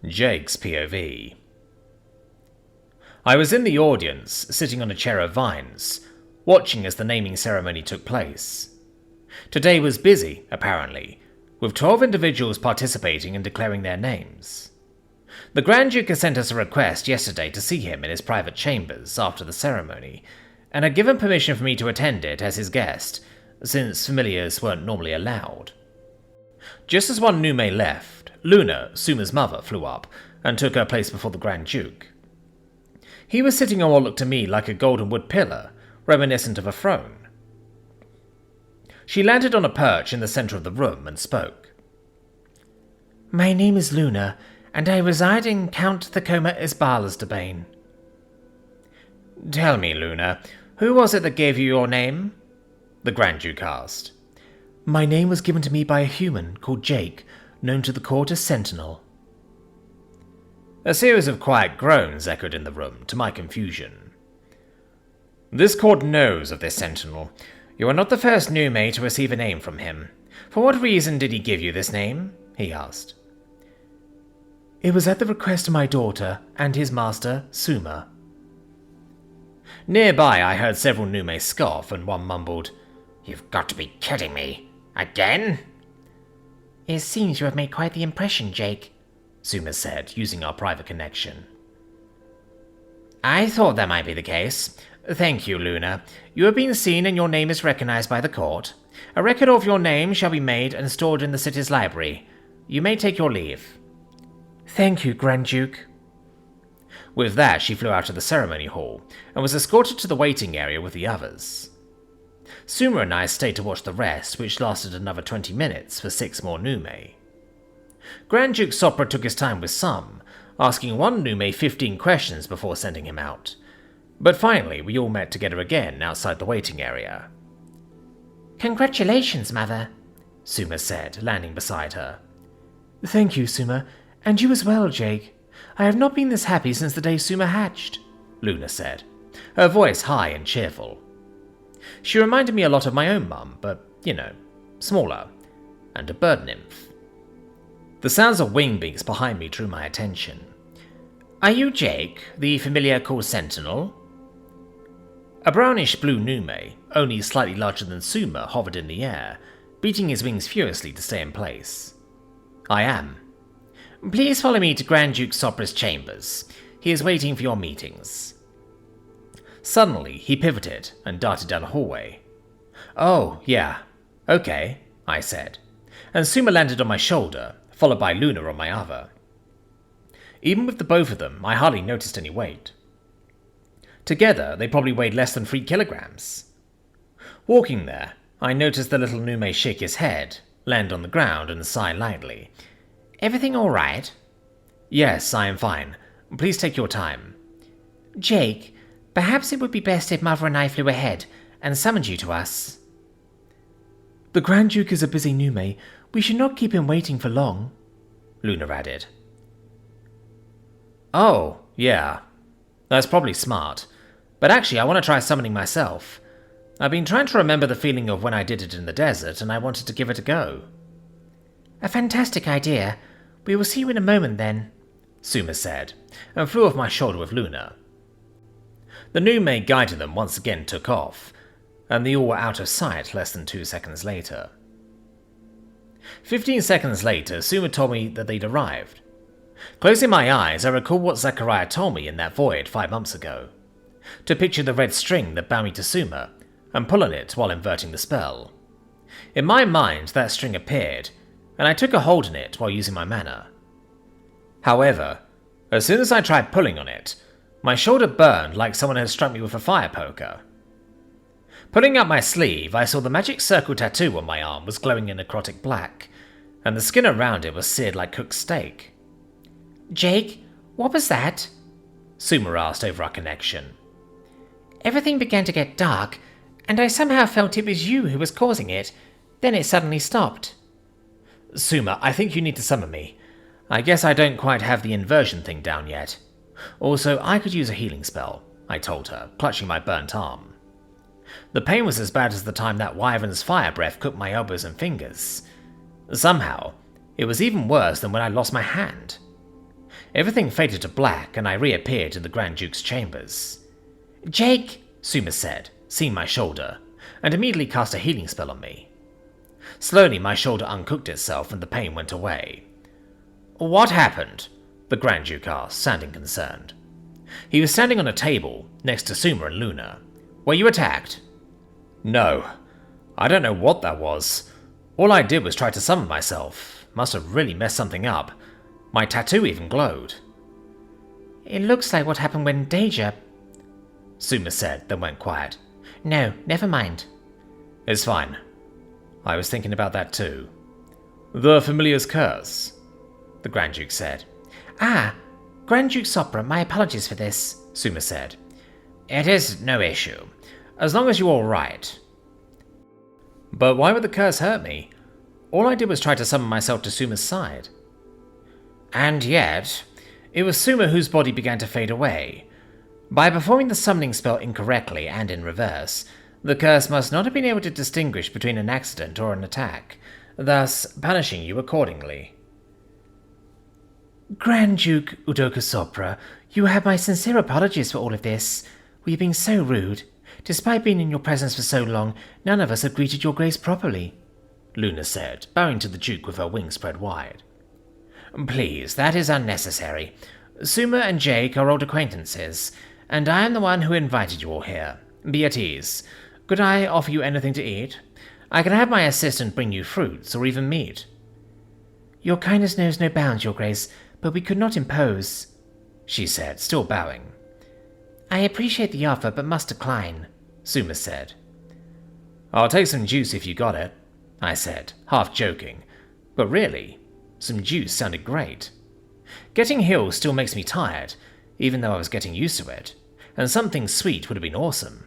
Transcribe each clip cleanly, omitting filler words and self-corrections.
Jake's POV. I was in the audience, sitting on a chair of vines, watching as the naming ceremony took place. Today was busy, apparently, with 12 individuals participating and declaring their names. The Grand Duke had sent us a request yesterday to see him in his private chambers after the ceremony, and had given permission for me to attend it as his guest, since familiars weren't normally allowed. Just as one Nume left, Luna, Suma's mother, flew up and took her place before the Grand Duke. He was sitting on what looked to me like a golden wood pillar, reminiscent of a throne. She landed on a perch in the center of the room and spoke. "My name is Luna, and I reside in Count Thacoma Isbala's domain." "Tell me, Luna, who was it that gave you your name?" the Grand Duke asked. "My name was given to me by a human called Jake, known to the court as Sentinel." A series of quiet groans echoed in the room, to my confusion. "This court knows of this Sentinel. You are not the first Nume to receive a name from him. For what reason did he give you this name?" he asked. "It was at the request of my daughter and his master, Suma." Nearby, I heard several Nume scoff, and one mumbled, "You've got to be kidding me. Again?" "It seems you have made quite the impression, Jake," Suma said, using our private connection. "I thought that might be the case. Thank you, Luna. You have been seen and your name is recognized by the court. A record of your name shall be made and stored in the city's library. You may take your leave." "Thank you, Grand Duke." With that, she flew out of the ceremony hall and was escorted to the waiting area with the others. Suma and I stayed to watch the rest, which lasted another 20 minutes for 6 more Nume. Grand Duke Sopra took his time with some, asking one Nume 15 questions before sending him out. But finally, we all met together again outside the waiting area. "Congratulations, Mother," Suma said, landing beside her. "Thank you, Suma, and you as well, Jake. I have not been this happy since the day Suma hatched," Luna said, her voice high and cheerful. She reminded me a lot of my own mum, but, smaller, and a bird nymph. The sounds of wing beats behind me drew my attention. "Are you Jake, the familiar called Sentinel?" A brownish-blue Nume, only slightly larger than Suma, hovered in the air, beating his wings furiously to stay in place. "I am." "Please follow me to Grand Duke Sopra's chambers. He is waiting for your meetings." Suddenly, he pivoted and darted down a hallway. "Oh, yeah. Okay," I said, and Suma landed on my shoulder, followed by Luna on my other. Even with the both of them, I hardly noticed any weight. Together, they probably weighed less than 3 kilograms. Walking there, I noticed the little Nume shake his head, land on the ground, and sigh lightly. "Everything all right?" "Yes, I am fine. Please take your time." "Jake, perhaps it would be best if Mother and I flew ahead and summoned you to us." "The Grand Duke is a busy Nume. We should not keep him waiting for long," Luna added. "Oh, yeah. That's probably smart. But actually, I want to try summoning myself. I've been trying to remember the feeling of when I did it in the desert, and I wanted to give it a go." "A fantastic idea. We will see you in a moment then," Suma said, and flew off my shoulder with Luna. The Nume guiding them once again took off, and they all were out of sight less than 2 seconds later. 15 seconds later, Suma told me that they'd arrived. Closing my eyes, I recall what Zachariah told me in that void 5 months ago. To picture the red string that bound me to Suma, and pull on it while inverting the spell. In my mind, that string appeared, and I took a hold on it while using my mana. However, as soon as I tried pulling on it, my shoulder burned like someone had struck me with a fire poker. Pulling up my sleeve, I saw the magic circle tattoo on my arm was glowing in necrotic black, and the skin around it was seared like cooked steak. "Jake, what was that?" Suma asked over our connection. "Everything began to get dark, and I somehow felt it was you who was causing it. Then it suddenly stopped." "Suma, I think you need to summon me. I guess I don't quite have the inversion thing down yet. Also, I could use a healing spell," I told her, clutching my burnt arm. The pain was as bad as the time that wyvern's fire breath cooked my elbows and fingers. Somehow, it was even worse than when I lost my hand. Everything faded to black, and I reappeared in the Grand Duke's chambers. "Jake," Suma said, seeing my shoulder, and immediately cast a healing spell on me. Slowly, my shoulder uncooked itself, and the pain went away. "What happened?" the Grand Duke asked, sounding concerned. He was standing on a table, next to Suma and Luna. "Were you attacked?" "No. I don't know what that was. All I did was try to summon myself. Must have really messed something up. My tattoo even glowed." "It looks like what happened when Deja," Suma said, then went quiet. "No, never mind." "It's fine. I was thinking about that too." "The familiar's curse," the Grand Duke said. "Ah, Grand Duke Sopra, my apologies for this," Suma said. "It is no issue, as long as you're all right." "But why would the curse hurt me? All I did was try to summon myself to Suma's side." "And yet, it was Suma whose body began to fade away. By performing the summoning spell incorrectly and in reverse, the curse must not have been able to distinguish between an accident or an attack, thus punishing you accordingly." "Grand Duke Udoka Sopra, you have my sincere apologies for all of this. We have been so rude. Despite being in your presence for so long, none of us have greeted your grace properly," Luna said, bowing to the Duke with her wings spread wide. "Please, that is unnecessary. Suma and Jake are old acquaintances, and I am the one who invited you all here. Be at ease. Could I offer you anything to eat? I can have my assistant bring you fruits or even meat." "Your kindness knows no bounds, your grace, but we could not impose," she said, still bowing. "I appreciate the offer, but must decline," Suma said. "I'll take some juice if you got it," I said, half joking. But really, some juice sounded great. Getting healed still makes me tired, even though I was getting used to it, and something sweet would have been awesome.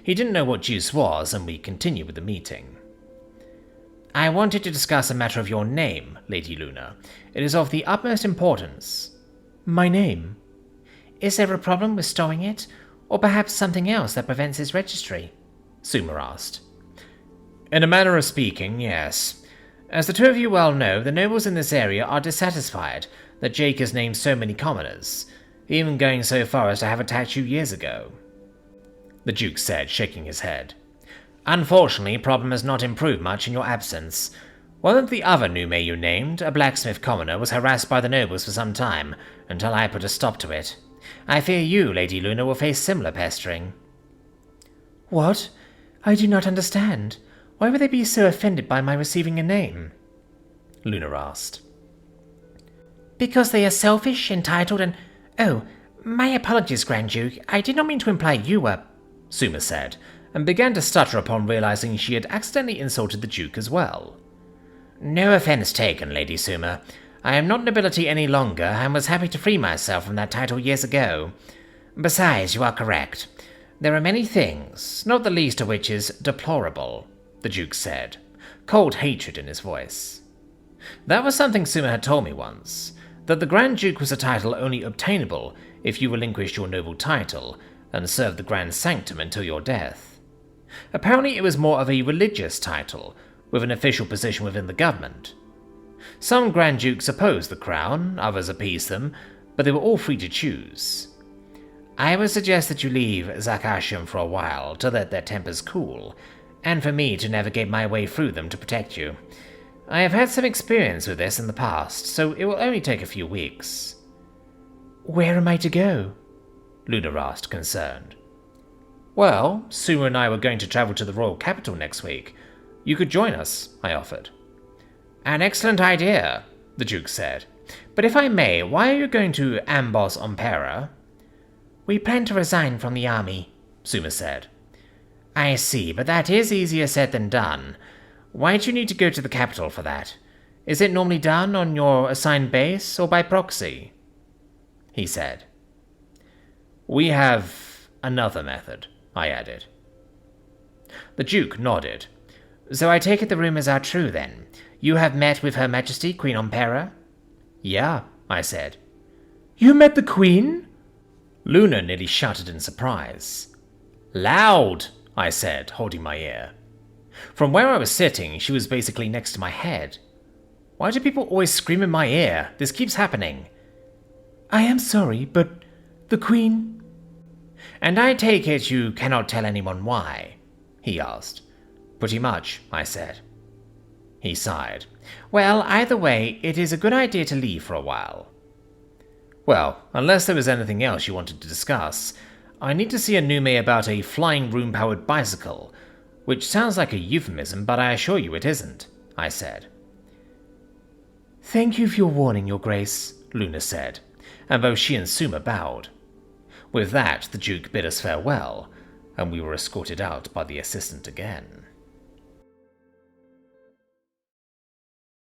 He didn't know what juice was, and we continued with the meeting. "I wanted to discuss a matter of your name, Lady Luna. It is of the utmost importance." "My name? Is there a problem with storing it, or perhaps something else that prevents its registry?" Suma asked. "In a manner of speaking, yes. As the two of you well know, the nobles in this area are dissatisfied that Jake has named so many commoners, even going so far as to have attacked you years ago," the Duke said, shaking his head. "Unfortunately, problem has not improved much in your absence. One of the other new Mayu named, a blacksmith commoner, was harassed by the nobles for some time, until I put a stop to it. I fear you, Lady Luna, will face similar pestering." "What? I do not understand. Why would they be so offended by my receiving a name?" Luna asked. "Because they are selfish, entitled, and— Oh, my apologies, Grand Duke. I did not mean to imply you were—" Suma said, and began to stutter upon realizing she had accidentally insulted the Duke as well. "No offense taken, Lady Suma. I am not nobility any longer, and was happy to free myself from that title years ago. Besides, you are correct. There are many things, not the least of which is deplorable," the Duke said, cold hatred in his voice. That was something Suma had told me once, that the Grand Duke was a title only obtainable if you relinquished your noble title and served the Grand Sanctum until your death. Apparently it was more of a religious title, with an official position within the government. Some Grand Dukes opposed the crown, others appeased them, but they were all free to choose. I would suggest that you leave Zakashim for a while to let their tempers cool, and for me to navigate my way through them to protect you. I have had some experience with this in the past, so it will only take a few weeks." "Where am I to go?" Luna asked, concerned. "Well, Suma and I were going to travel to the royal capital next week. You could join us," I offered. "An excellent idea," the Duke said. "But if I may, why are you going to Ambos Ompera?" "We plan to resign from the army," Suma said. "I see, but that is easier said than done. Why do you need to go to the capital for that? Is it normally done on your assigned base or by proxy?" he said. "We have another method," I added. The Duke nodded. "So I take it the rumors are true, then. You have met with Her Majesty Queen Ompera?" "Yeah," I said. "You met the Queen?" Luna nearly shouted in surprise. "Loud!" I said, holding my ear. From where I was sitting, she was basically next to my head. Why do people always scream in my ear? This keeps happening. I am sorry, but the Queen... And I take it you cannot tell anyone why? He asked. Pretty much, I said. He sighed. Well, either way, it is a good idea to leave for a while. Well, unless there was anything else you wanted to discuss, I need to see a Nume about a flying room-powered bicycle, which sounds like a euphemism, but I assure you it isn't, I said. Thank you for your warning, Your Grace, Luna said, and both she and Suma bowed. With that, the Duke bid us farewell, and we were escorted out by the assistant again.